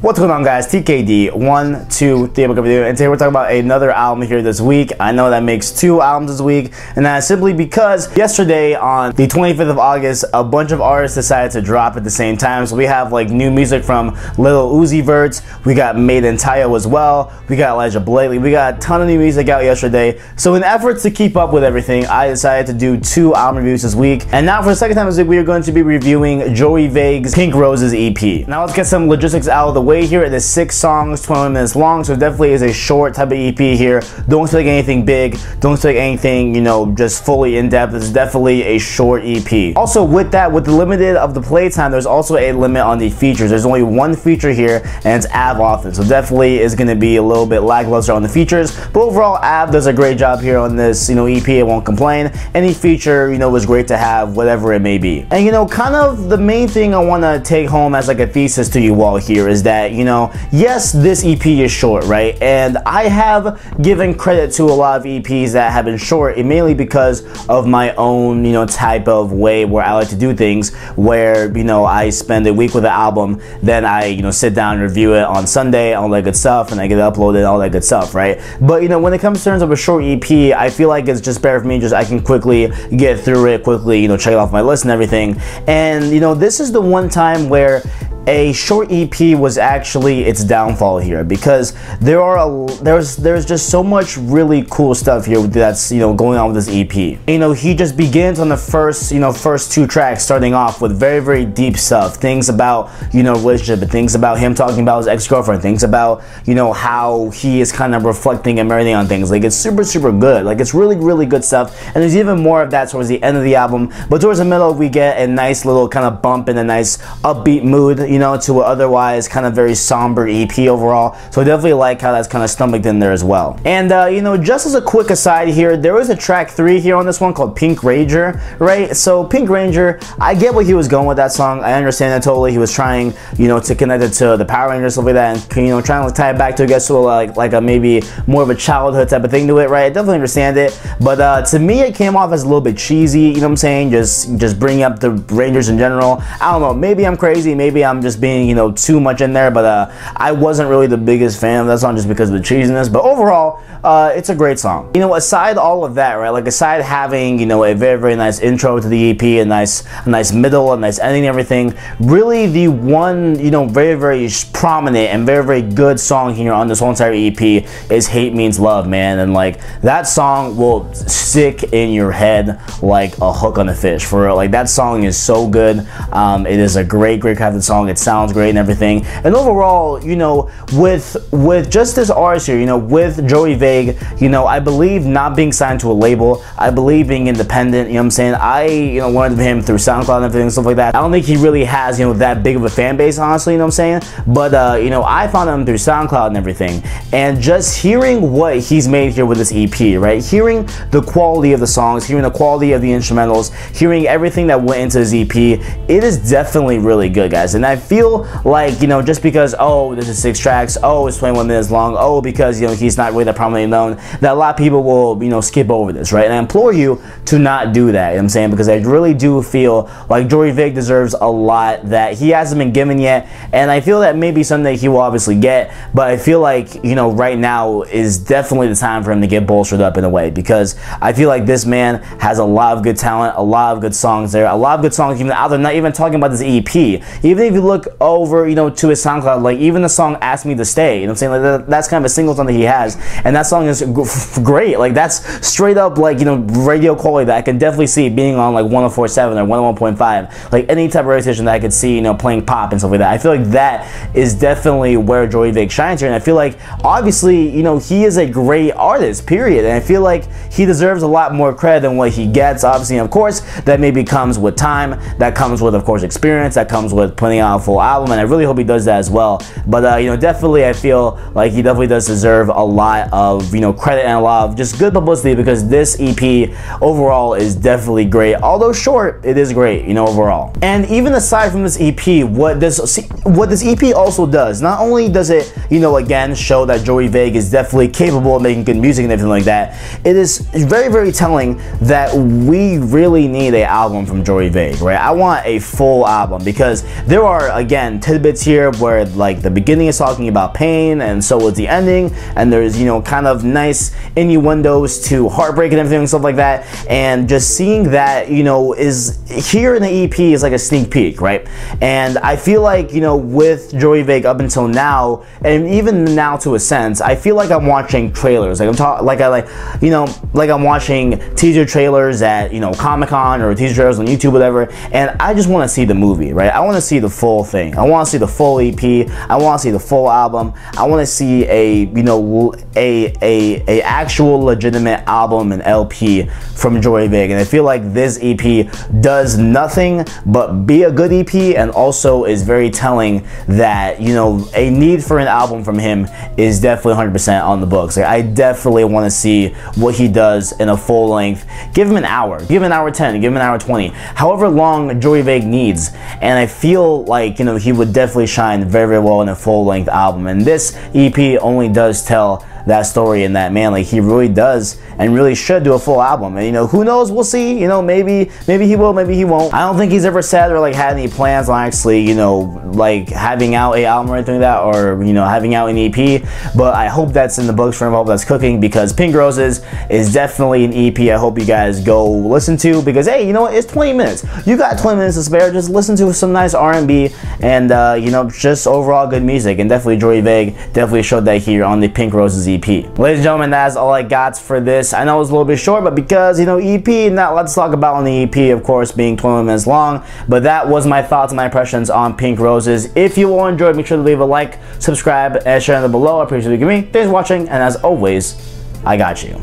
What's going on, guys? TKD 1, 2, 3 video, and today we're talking about another album here this week. I know that makes 2 albums this week, and that's simply because yesterday on the 25th of August, a bunch of artists decided to drop at the same time. So we have like new music from Lil Uzi Vert, we got Made in Tayo as well, we got Elijah Blakely, we got a ton of new music out yesterday. So in efforts to keep up with everything, I decided to do 2 album reviews this week. And now for the second time this week, we are going to be reviewing Jori Vague's Pink Roses EP. Now let's get some logistics out of the way here. It is 6 songs, 21 minutes long, so it definitely is a short type of EP here. Don't expect anything big, don't expect anything, you know, just fully in-depth. It's definitely a short EP. Also with that, with the limited of the playtime, there's also a limit on the features. There's only 1 feature here, and it's Av Often, so definitely is going to be a little bit lackluster on the features, but overall Av does a great job here on this, you know, EP. I won't complain. Any feature, you know, was great to have, whatever it may be. And you know, kind of the main thing I want to take home as like a thesis to you all here is that, you know, yes, this EP is short, right? And I have given credit to a lot of EPs that have been short, mainly because of my own, you know, type of way where I like to do things, where, you know, I spend a week with an album, then I, you know, sit down and review it on Sunday, all that good stuff, and I get it uploaded, all that good stuff, right? But, you know, when it comes to terms of a short EP, I feel like it's just better for me, just I can quickly get through it, quickly, you know, check it off my list and everything. And, you know, this is the one time where a short EP was actually its downfall here, because there's just so much really cool stuff here that's, you know, going on with this EP. You know, he just begins on the first 2 tracks, starting off with very, very deep stuff, things about, you know, relationship, and things about him talking about his ex-girlfriend, things about, you know, how he is kind of reflecting and marinating on things. Like, it's super, super good. Like, it's really, really good stuff. And there's even more of that towards the end of the album, but towards the middle we get a nice little kind of bump in a nice upbeat mood, you know, to an otherwise kind of very somber EP overall. So I definitely like how that's kind of stomached in there as well. And you know, just as a quick aside here, there was a track 3 here on this one called Pink Ranger, right? So Pink Ranger, I get what he was going with that song. I understand that totally. He was trying, you know, to connect it to the Power Rangers, stuff like that, and, you know, trying to tie it back to, I guess, to like a maybe more of a childhood type of thing to it, right? I definitely understand it, but to me it came off as a little bit cheesy, you know what I'm saying? Just bringing up the Rangers in general. I don't know, maybe I'm crazy, maybe I'm just being, you know, too much in there, but I wasn't really the biggest fan of that song just because of the cheesiness. But overall, it's a great song. You know, aside all of that, right, like aside having, you know, a very, very nice intro to the EP, a nice middle, a nice ending, and everything, really the one, you know, very, very prominent and very, very good song here on this whole entire EP is Hate Means Love, man. And like, that song will stick in your head like a hook on a fish, for real. Like, that song is so good. It is a great crafted song. It sounds great and everything. And overall, you know, with just this artist here, you know, with Jori Vague, you know, I believe not being signed to a label, I believe being independent, you know what I'm saying? I, you know, learned of him through SoundCloud and everything, stuff like that. I don't think he really has, you know, that big of a fan base, honestly, you know what I'm saying? But, you know, I found him through SoundCloud and everything. And just hearing what he's made here with this EP, right? Hearing the quality of the songs, hearing the quality of the instrumentals, hearing everything that went into his EP, it is definitely really good, guys. And I feel like, you know, just because, oh, this is 6 tracks, oh, it's 21 minutes long, oh, because, you know, he's not really that prominently known, that a lot of people will, you know, skip over this, right? And I implore you to not do that, you know what I'm saying? Because I really do feel like Jori Vague deserves a lot that he hasn't been given yet, and I feel that maybe someday he will obviously get, but I feel like, you know, right now is definitely the time for him to get bolstered up in a way, because I feel like this man has a lot of good talent, a lot of good songs there, a lot of good songs even out there, not even talking about this EP. Even if you look over, you know, to his SoundCloud, like even the song Ask Me to Stay, you know what I'm saying? Like that's kind of a single song that he has, and that song is great. Like, that's straight up, like, you know, radio quality that I can definitely see being on like 104.7 or 101.5, like any type of radio station that I could see, you know, playing pop and stuff like that. I feel like that is definitely where Jori Vague shines here, and I feel like obviously, you know, he is a great artist, period, and I feel like he deserves a lot more credit than what he gets. Obviously, and of course, that maybe comes with time, that comes with, of course, experience, that comes with putting out a full album, and I really hope he does that as well. But you know, definitely I feel like he definitely does deserve a lot of, you know, credit and a lot of just good publicity, because this EP overall is definitely great. Although short, it is great, you know, overall. And even aside from this EP, what this EP also does, not only does it, you know, again show that Jori Vague is definitely capable of making good music and everything like that, it is very, very telling that we really need an album from Jori Vague, right? I want a full album, because there are, again, tidbits here where like the beginning is talking about pain, and so is the ending, and there's, you know, kind of nice innuendos to heartbreak and everything and stuff like that. And just seeing that, you know, is here in the EP is like a sneak peek, right? And I feel like, you know, with Jori Vague up until now, and even now to a sense, I feel like I'm watching trailers. Like I'm watching teaser trailers at, you know, Comic-Con, or teaser trailers on YouTube, whatever, and I just want to see the movie, right? I want to see the full thing. I want to see the full EP. I want to see the full album. I want to see a, you know, a actual legitimate album and LP from Jori Vague. And I feel like this EP does nothing but be a good EP, and also is very telling that, you know, a need for an album from him is definitely 100% on the books. Like, I definitely want to see what he does in a full length. Give him an hour, give him an hour 10, give him an hour 20, however long Jori Vague needs. And I feel like, you know, he would definitely shine very, very well in a full length album. And this EP only does tell that story, and that, man, like, he really does and really should do a full album. And, you know, who knows, we'll see. You know, maybe he will, maybe he won't. I don't think he's ever said or like had any plans on actually, you know, like having out a album or anything like that, or, you know, having out an EP. But I hope that's in the books for him. I hope that's cooking, because Pink Roses is definitely an EP I hope you guys go listen to, because hey, you know what, it's 20 minutes. You got 20 minutes to spare. Just listen to some nice R&B and you know, just overall good music. And definitely Jori Vague definitely showed that here on the Pink Roses EP. Ladies and gentlemen, that's all I got for this. I know it was a little bit short, but because, you know, EP, not a lot to talk about on the EP, of course, being 20 minutes long. But that was my thoughts and my impressions on Pink Roses. If you all enjoyed, make sure to leave a like, subscribe, and share down below. I appreciate you giving me. Thanks for watching, and as always, I got you.